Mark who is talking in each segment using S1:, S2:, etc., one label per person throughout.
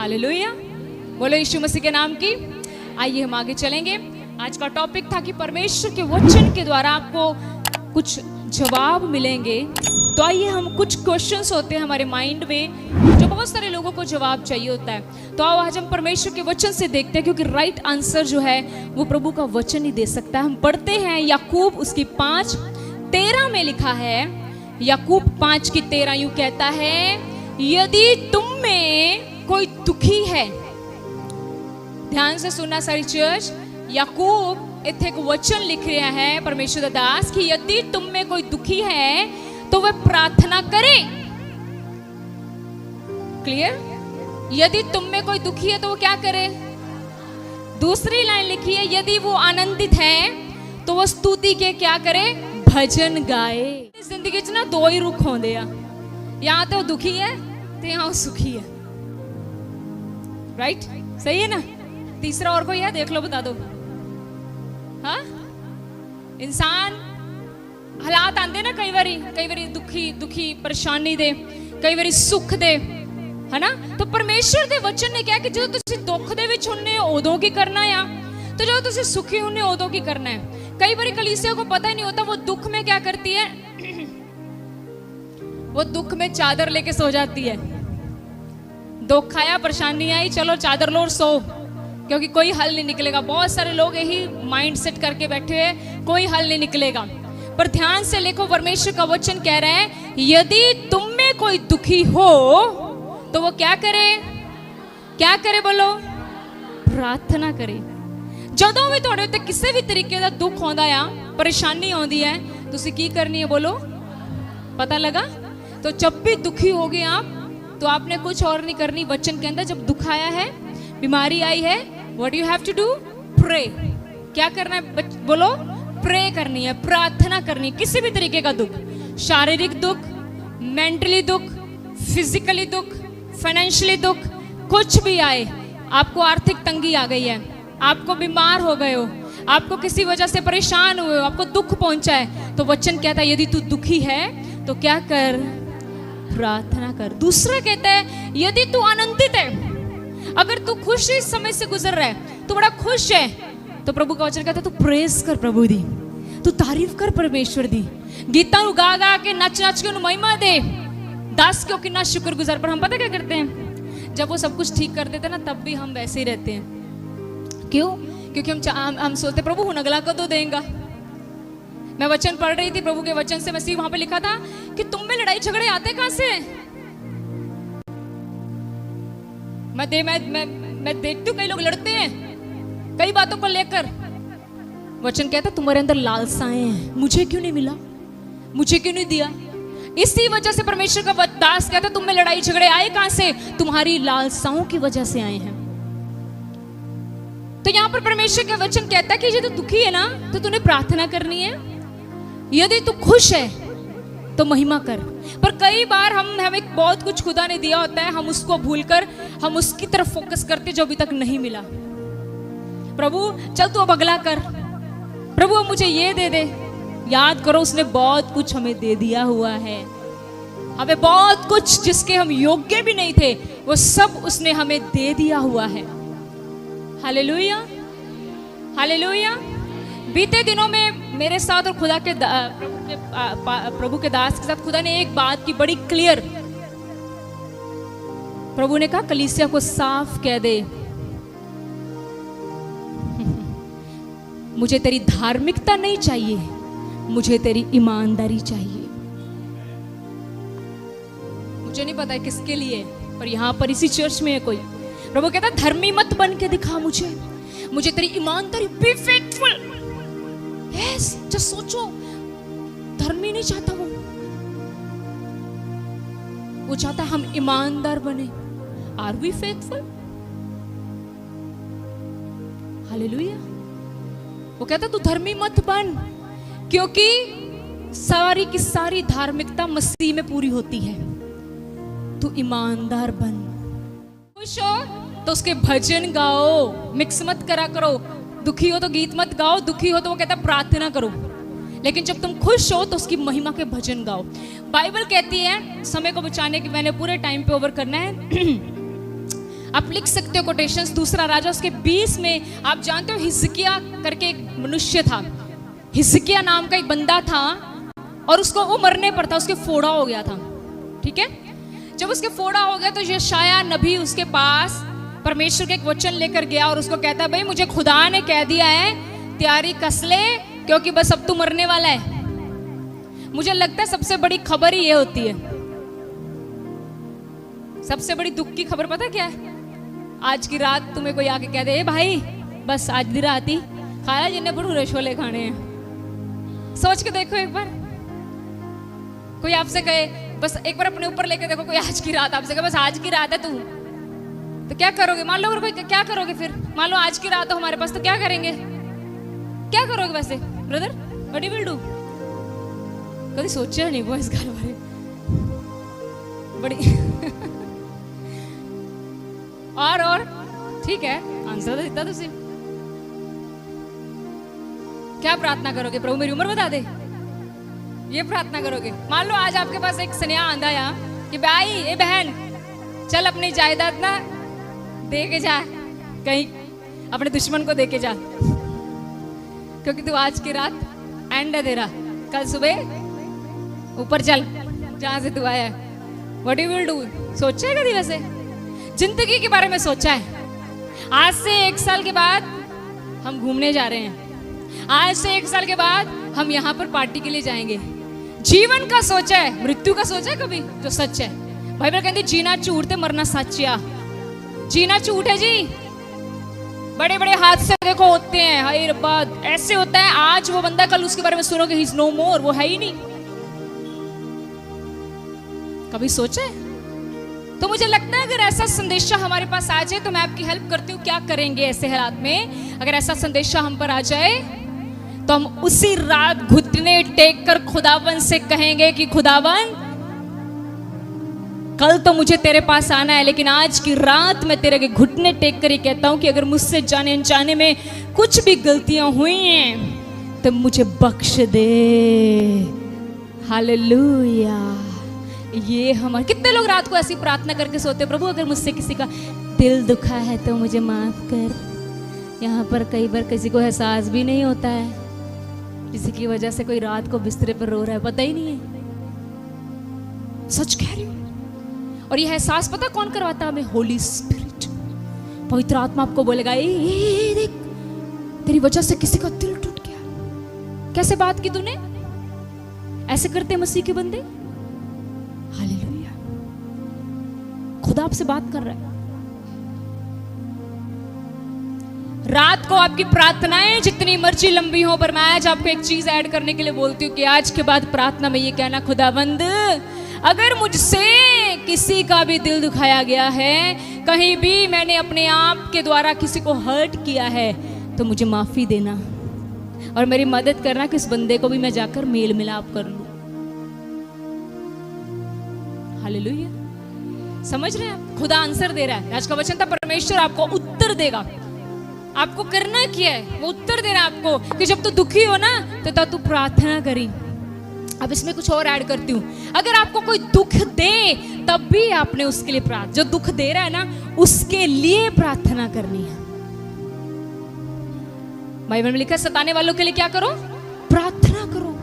S1: Hallelujah, बोलो यीशु मसीह के नाम की। आइए हम आगे चलेंगे। आज का टॉपिक था कि परमेश्वर के वचन के द्वारा आपको कुछ जवाब मिलेंगे। तो आइए हम कुछ क्वेश्चंस होते हैं हमारे माइंड में जो बहुत सारे लोगों को जवाब चाहिए होता है। तो आओ आज हम परमेश्वर के वचन से देखते हैं, क्योंकि राइट आंसर जो है वो प्रभु का वचन ही दे सकता है। हम पढ़ते हैं याकूब उसकी 5:13 में लिखा है। याकूब 5:13 यूं कहता है, यदि तुम में कोई दुखी है, ध्यान से सुनना सारी चर्च, याकूब इथे एक वचन लिख रहा है परमेश्वर दास कि यदि तुम में कोई दुखी है तो वह प्रार्थना करे। क्लियर? यदि तुम में कोई दुखी है तो वो क्या करे? दूसरी लाइन लिखी है, यदि वो आनंदित है तो वो स्तुति के क्या करे? भजन गाए। जिंदगी च ना दो ही रुख होंदे आ, या तो दुखी है तो यहाँ वो सुखी है। राइट? सही है ना? तीसरा और कोई है? देख लो, बता दो। हाँ, इंसान हालात आंदे ना कई बारी दुखी परेशानी दे, कई बारी सुख दे, है ना? तो परमेश्वर दे वचन ने क्या कि जो तुसी दुख दे विच हुन्ने उदों की करना है, तो जो तुसी सुखी हुन्ने उदों की करना है। कई बारी कलीसिया को पता ही नहीं होता, वो दुख में क्या करती है, वो दुख में चादर लेके सो जाती है। दुख आया, परेशानी आई, चलो चादर लो और सो, क्योंकि कोई हल नहीं निकलेगा। बहुत सारे लोग यही माइंड सेट करके बैठे हैं, कोई हल नहीं निकलेगा। पर ध्यान से देखो, परमेश्वर का वचन कह रहा है यदि तुम में कोई दुखी हो तो वो क्या करे? क्या करे बोलो? प्रार्थना करे। जदों भी थोड़े उत्ते किसी भी तरीके का दुख आंदा है, परेशानी आंदी है, तुसी की करनी है बोलो? पता लगा? तो जब भी दुखी हो गए आप तो आपने कुछ और नहीं करनी। वचन के अंदर जब दुख आया है, बीमारी आई है, what you have to do? Pray. क्या करना है बोलो? प्रे करनी है, प्रार्थना करनी है। किसी भी तरीके का दुख, शारीरिक दुख, मेंटली दुख, फिजिकली दुख, फाइनेंशियली दुख, कुछ भी आए, आपको आर्थिक तंगी आ गई है, आपको बीमार हो गए हो, आपको किसी वजह से परेशान हुए हो, आपको दुख पहुंचा है, तो वचन कहता है यदि तू दुखी है तो क्या कर? प्रार्थना कर। दूसरा कहता है यदि तू आनंदित है, अगर तू खुश इस समय से गुजर रहा है, तू बड़ा खुश है, तो प्रभु का वचन कहता है तू प्रेज कर प्रभु दी, तू तारीफ कर परमेश्वर दी, गीता गा गा के नच नच के उन्हें महिमा दे, दास क्यों कितना शुक्रगुजार। पर हम पता क्या करते हैं, जब वो सब कुछ ठीक कर देते हैं ना, तब भी हम वैसे ही रहते हैं। क्यों? क्योंकि हम सोचते प्रभु हुन अगला कदों देगा। मैं वचन पढ़ रही थी, प्रभु के वचन से मसीह वहां पे लिखा था कि तुम में लड़ाई झगड़े आते कहां से? मैं देखती हूँ कई लोग लड़ते हैं कई बातों को लेकर। वचन कहता तुम्हारे अंदर लालसाएं हैं, मुझे क्यों नहीं मिला, मुझे क्यों नहीं दिया। इसी वजह से परमेश्वर का दास कहता तुम में लड़ाई झगड़े आए कहां से? तुम्हारी लालसाओं की वजह से आए हैं। तो यहां पर परमेश्वर का वचन कहता है कि यदि तू दुखी है ना तो तूने प्रार्थना करनी है, यदि तू खुश है तो महिमा कर। पर कई बार हमें बहुत कुछ खुदा ने दिया होता है, हम उसको भूलकर हम उसकी तरफ फोकस करते जो अभी तक नहीं मिला। प्रभु चल तू अब अगला कर, प्रभु अब मुझे ये दे दे। याद करो उसने बहुत कुछ हमें दे दिया हुआ है, हमें बहुत कुछ जिसके हम योग्य भी नहीं थे वो सब उसने हमें दे दिया हुआ है। Hallelujah, hallelujah. बीते दिनों में मेरे साथ और खुदा के प्रभु के दास के साथ खुदा ने एक बात की बड़ी क्लियर। प्रभु ने कहा कलीसिया को साफ कह दे, मुझे तेरी धार्मिकता नहीं चाहिए, मुझे तेरी ईमानदारी चाहिए। मुझे नहीं पता है किसके लिए, पर यहां पर इसी चर्च में है कोई। प्रभु कहता धर्मी मत बन के दिखा मुझे तेरी ईमानदारी, बी फेथफुल। यस, जस्ट सोचो, धर्मी नहीं चाहता वो चाहता हम ईमानदार बने। Are we faithful? हालेलुया। वो कहता तू धर्मी मत बन, क्योंकि सारी की सारी धार्मिकता मसीह में पूरी होती है। तू ईमानदार बन। खुश हो तो उसके भजन गाओ, मिक्स मत करा करो। दुखी हो तो गीत मत गाओ, दुखी हो तो वो कहता प्रार्थना करो। लेकिन जब तुम खुश हो तो उसकी महिमा के भजन गाओ। बाइबल कहती है, समय को बचाने की मैंने पूरे टाइम पे ओवर करना है आप लिख सकते हो कोटेशंस। दूसरा राजा उसके 20 में आप जानते हो हिजकिया करके एक मनुष्य था, हिजकिया नाम का एक बंदा था, और उसको वो मरने पर था, उसके फोड़ा हो गया था। ठीक है, जब उसके फोड़ा हो गया तो यशाया नबी उसके पास परमेश्वर के एक वचन लेकर गया और उसको कहता है, भाई मुझे खुदा ने कह दिया है तैयारी कस ले, क्योंकि बस अब तू मरने वाला है। मुझे लगता है सबसे बड़ी खबर ही ये होती है, सबसे बड़ी दुख की खबर पता क्या है? आज की रात तुम्हें कोई आके कह दे, भाई बस आज दी रात ही खाया जिन्हें भटूरे छोले खाने हैं। सोच के देखो एक बार, कोई आपसे कहे, बस एक बार अपने ऊपर लेके देखो, कोई आज की रात आपसे कहे बस आज की रात है तू, तो क्या करोगे? मान लो अगर कोई, क्या करोगे फिर? मान लो आज की रात हो हमारे पास, तो क्या करेंगे? क्या करोगे वैसे brother? What you will do? कभी सोचा नहीं वो इस घर बारे बड़ी और ठीक है, आंसर तो दिता तुझे। क्या प्रार्थना करोगे? प्रभु मेरी उम्र बता दे, ये प्रार्थना करोगे? मान लो आज आपके पास एक स्नेहा आंधा यहाँ कि भाई ए बहन चल अपनी जायदाद ना दे के जा, कहीं अपने दुश्मन को दे के जा, क्योंकि तू आज की रात एंड है तेरा, कल सुबह ऊपर चल जहां से तू आया है। What you will do? सोचा है कभी वैसे जिंदगी के बारे में? सोचा है? आज से 1 साल के बाद हम घूमने जा रहे हैं, आज से 1 साल के बाद हम यहाँ पर पार्टी के लिए जाएंगे। जीवन का सोचा है? मृत्यु का सोचा है कभी? जो सच है, बाइबल कहती जीना झूठ ते मरना सच या। जीना झूठ है जी, बड़े बड़े हादसे देखो होते हैं, हाय रब्बा ऐसे होता है, आज वो बंदा कल उसके बारे में सुनोगे ही इज नो मोर, वो है ही नहीं। कभी सोचा है? तो मुझे लगता है अगर ऐसा संदेशा हमारे पास आ जाए तो मैं आपकी हेल्प करती हूँ, क्या करेंगे ऐसे हालात में? अगर ऐसा संदेशा हम पर आ जाए तो हम उसी रात घुटने टेक कर खुदावन से कहेंगे कि खुदावन कल तो मुझे तेरे पास आना है, लेकिन आज की रात मैं तेरे के घुटने टेक कर ये कहता हूं कि अगर मुझसे जाने अनजाने में कुछ भी गलतियां हुई हैं तो मुझे बख्श दे। हालेलुया। ये हमारे कितने लोग रात को ऐसी प्रार्थना करके सोते, प्रभु अगर मुझसे किसी का दिल दुखा है तो मुझे माफ कर। यहाँ पर कई बार किसी को एहसास भी नहीं होता है, किसी की वजह से कोई रात को बिस्तरे पर रो रहा है, पता ही नहीं है। सच कह रही हूँ। और ये एहसास पता कौन करवाता हमें? होली स्पिरिट, पवित्र आत्मा आपको बोलेगा ए देख तेरी वजह से किसी का दिल टूट गया, कैसे बात की तूने? ऐसे करते मसीह के बंदे। हालेलुया। खुदा आपसे बात कर रहा है। रात को आपकी प्रार्थनाएं जितनी मर्जी लंबी हो, पर मैं आज आपको एक चीज ऐड करने के लिए बोलती हूँ कि आज के बाद प्रार्थना में ये कहना, खुदावंद अगर मुझसे किसी का भी दिल दुखाया गया है, कहीं भी मैंने अपने आप के द्वारा किसी को हर्ट किया है, तो मुझे माफी देना और मेरी मदद करना कि उस बंदे को भी मैं जाकर मेल मिलाप कर लूं। हालेलुया। समझ रहे हैं आप? खुदा आंसर दे रहा है। आज का वचन था परमेश्वर आपको उत्तर देगा। आपको करना क्या है? वो उत्तर दे रहा है आपको कि जब तू दुखी हो ना तो तब तू प्रार्थना करी। अब इसमें कुछ और ऐड करती हूँ, अगर आपको कोई दुख दे तब भी आपने उसके लिए प्रार्थना, जो दुख दे रहा है ना उसके लिए प्रार्थना करनी है। बाइबल में लिखा है सताने वालों के लिए क्या करो? प्रार्थना करो।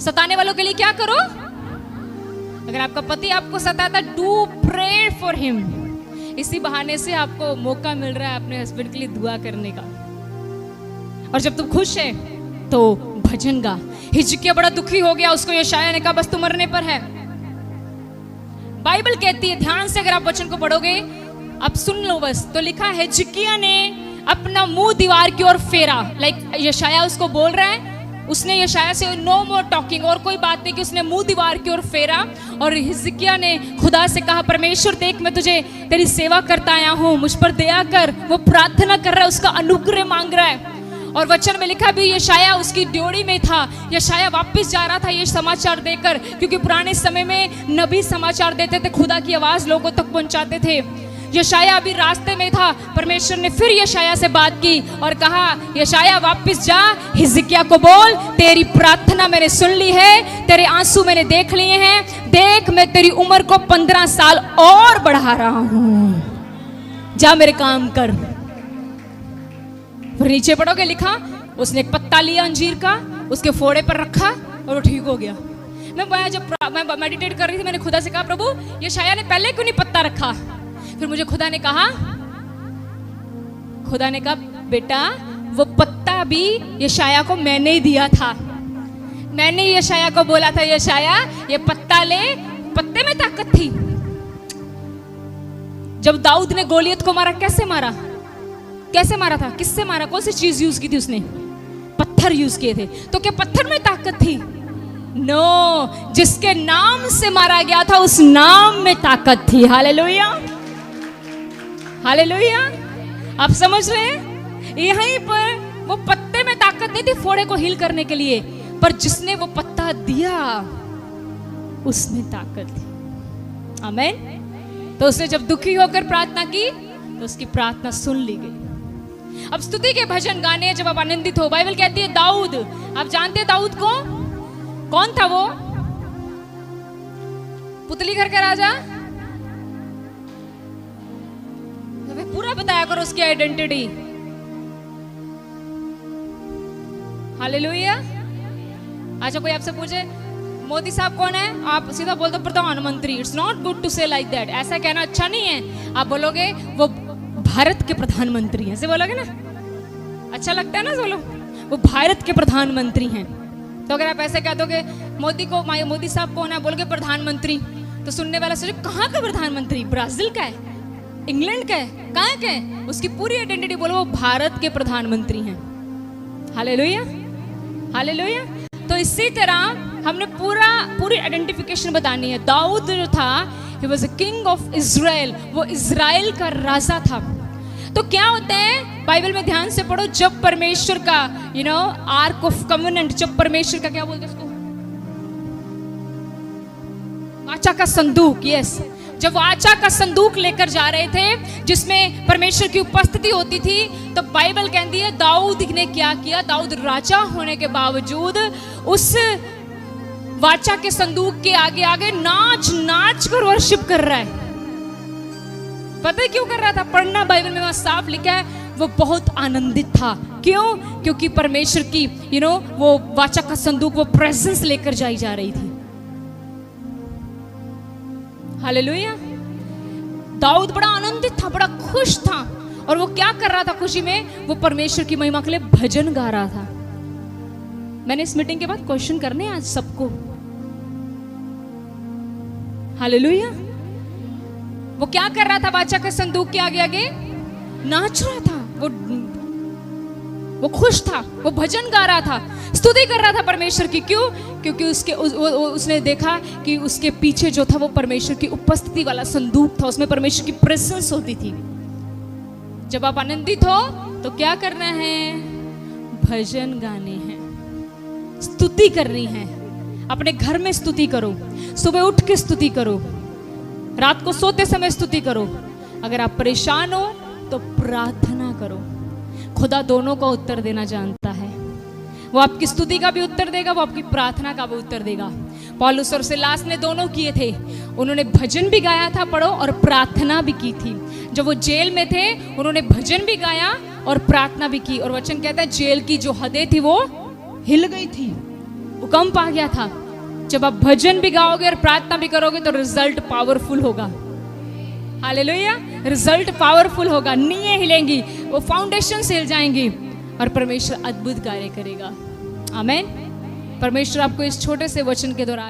S1: सताने वालों के लिए क्या करो? अगर आपका पति आपको सताता, डू प्रे फॉर हिम। इसी बहाने से आपको मौका मिल रहा है अपने हस्बैंड के लिए दुआ करने का। और जब तुम खुश है तो भजन गा। हिजकिय्याह बड़ा दुखी हो गया, उसको यशायाह ने कहा बस तू मरने पर है। बाइबल कहती है, ध्यान से अगर आप वचन को पढ़ोगे, अब सुन लो बस, तो लिखा है हिजकिय्याह ने अपना मुंह दीवार की ओर फेरा। लाइक यशायाह उसको बोल रहा है, उसने यशायाह से नो मोर टॉकिंग, और कोई बात नहीं, कि उसने मुंह दीवार की ओर फेरा और हिजकिय्याह ने खुदा से कहा, परमेश्वर देख मैं तुझे तेरी सेवा करता आया हूं, मुझ पर दया कर। वो प्रार्थना कर रहा है, उसका अनुग्रह मांग रहा है। और वचन में लिखा भी यशायाह उसकी ड्योढ़ी में था। यशायाह वापस जा रहा था ये समाचार देकर, क्योंकि पुराने समय में नबी समाचार देते थे, खुदा की आवाज लोगों तक पहुंचाते थे। यशायाह अभी रास्ते में था। परमेश्वर ने फिर यशायाह से बात की और कहा, यशायाह वापस जा, हिजकिय्याह को बोल तेरी प्रार्थना मैंने सुन ली है, तेरे आंसू मैंने देख लिए हैं, देख मैं तेरी उम्र को 15 साल और बढ़ा रहा हूं। जा मेरे काम कर। फिर नीचे पढ़ोगे लिखा, उसने एक पत्ता लिया अंजीर का, उसके फोड़े पर रखा और वो ठीक हो गया। जब मैं मेडिटेट कर रही थी, मैंने खुदा से कहा, प्रभु यशायाह ने पहले क्यों नहीं पत्ता रखा? फिर मुझे खुदा ने कहा, बेटा वो पत्ता भी यशायाह को मैंने ही दिया था। मैंने यशायाह को बोला था, यशायाह ये पत्ता ले, पत्ते में ताकत थी। जब दाऊद ने गोलियत को मारा, कैसे मारा था? किससे मारा? कौन सी चीज यूज की थी उसने? पत्थर यूज किए थे। तो क्या पत्थर में ताकत थी? नो, जिसके नाम से मारा गया था उस नाम में ताकत थी। Hallelujah, hallelujah. आप समझ रहे हैं? यहीं पर वो पत्ते में ताकत नहीं थी फोड़े को हील करने के लिए, पर जिसने वो पत्ता दिया उसमें ताकत थी। आमीन। तो उसने जब दुखी होकर प्रार्थना की तो उसकी प्रार्थना सुन ली गई। अब स्तुति के भजन गाने जब आप आनंदित हो, बाइबल कहती है दाऊद, आप जानते हैं दाऊद को? कौन था वो? पुतली घर का राजा। पूरा बताया करो उसकी आइडेंटिटी। हालेलुया। अच्छा, कोई आपसे पूछे मोदी साहब कौन है, आप सीधा बोल दो प्रधानमंत्री। इट्स नॉट गुड टू से लाइक दैट। ऐसा कहना अच्छा नहीं है। आप बोलोगे वो भारत के प्रधानमंत्री हैं, ऐसे बोलोगे ना, अच्छा लगता है ना? बोलो वो भारत के प्रधानमंत्री हैं। तो अगर आप ऐसे कह दोगे मोदी साहब कौन है, बोलोगे प्रधानमंत्री, तो सुनने वाला सोचे कहाँ का प्रधानमंत्री? ब्राजील का है, इंग्लैंड का है, कहाँ का है? उसकी पूरी आइडेंटिटी बोलो, वो भारत के प्रधानमंत्री हैं। Hallelujah, hallelujah. तो इसी तरह हमने पूरी आइडेंटिफिकेशन बतानी है। दाऊद जो था, he was a king of Israel, वो इजराइल का राजा था। तो क्या होता है, बाइबल में ध्यान से पढ़ो, जब परमेश्वर का आर्क ऑफ कवेनेंट, जब परमेश्वर का क्या बोलते हैं उसको, वाचा का संदूक, यस, जब वाचा का संदूक लेकर जा रहे थे जिसमें परमेश्वर की उपस्थिति होती थी, तो बाइबल कहती है दाऊद ने क्या किया? दाऊद राजा होने के बावजूद उस वाचा के संदूक के आगे आगे नाच नाच कर वर्शिप कर रहा है। पता है क्यों कर रहा था? पढ़ना, बाइबल में वहां साफ लिखा है, वो बहुत आनंदित था। क्यों? क्योंकि परमेश्वर की वो वाचा का संदूक, वो प्रेजेंस लेकर जाई जा रही थी। हालेलुया। दाऊद बड़ा आनंदित था, बड़ा खुश था। और वो क्या कर रहा था खुशी में? वो परमेश्वर की महिमा के लिए भजन गा रहा था। मैंने इस मीटिंग के बाद क्वेश्चन करने आज सबको। हालेलुया। वो क्या कर रहा था? वाचा के संदूक के आगे आगे नाच रहा था, वो खुश था, वो भजन गा रहा था, स्तुति कर रहा था परमेश्वर की। क्यों? क्योंकि उसने देखा कि उसके पीछे जो था वो परमेश्वर की उपस्थिति वाला संदूक था, उसमें परमेश्वर की प्रेजेंस होती थी। जब आप आनंदित हो तो क्या करना है? भजन गाने हैं, स्तुति करनी है। अपने घर में स्तुति करो, सुबह उठ के स्तुति करो, रात को सोते समय स्तुति करो। अगर आप परेशान हो तो प्रार्थना करो। खुदा दोनों का उत्तर देना जानता है। वो आपकी स्तुति का भी उत्तर देगा, वो आपकी प्रार्थना का भी उत्तर देगा। पौलुस और सिलास ने दोनों किए थे। उन्होंने भजन भी गाया था, पढ़ो, और प्रार्थना भी की थी। जब वो जेल में थे उन्होंने भजन भी गाया और प्रार्थना भी की। और वचन कहता है जेल की जो हदें थी वो हिल गई थी, भूकंप आ गया था। जब आप भजन भी गाओगे और प्रार्थना भी करोगे तो रिजल्ट पावरफुल होगा। हालेलुया। रिजल्ट पावरफुल होगा, नींवें हिलेंगी, वो फाउंडेशन से हिल जाएंगी और परमेश्वर अद्भुत कार्य करेगा। आमीन। परमेश्वर आपको इस छोटे से वचन के द्वारा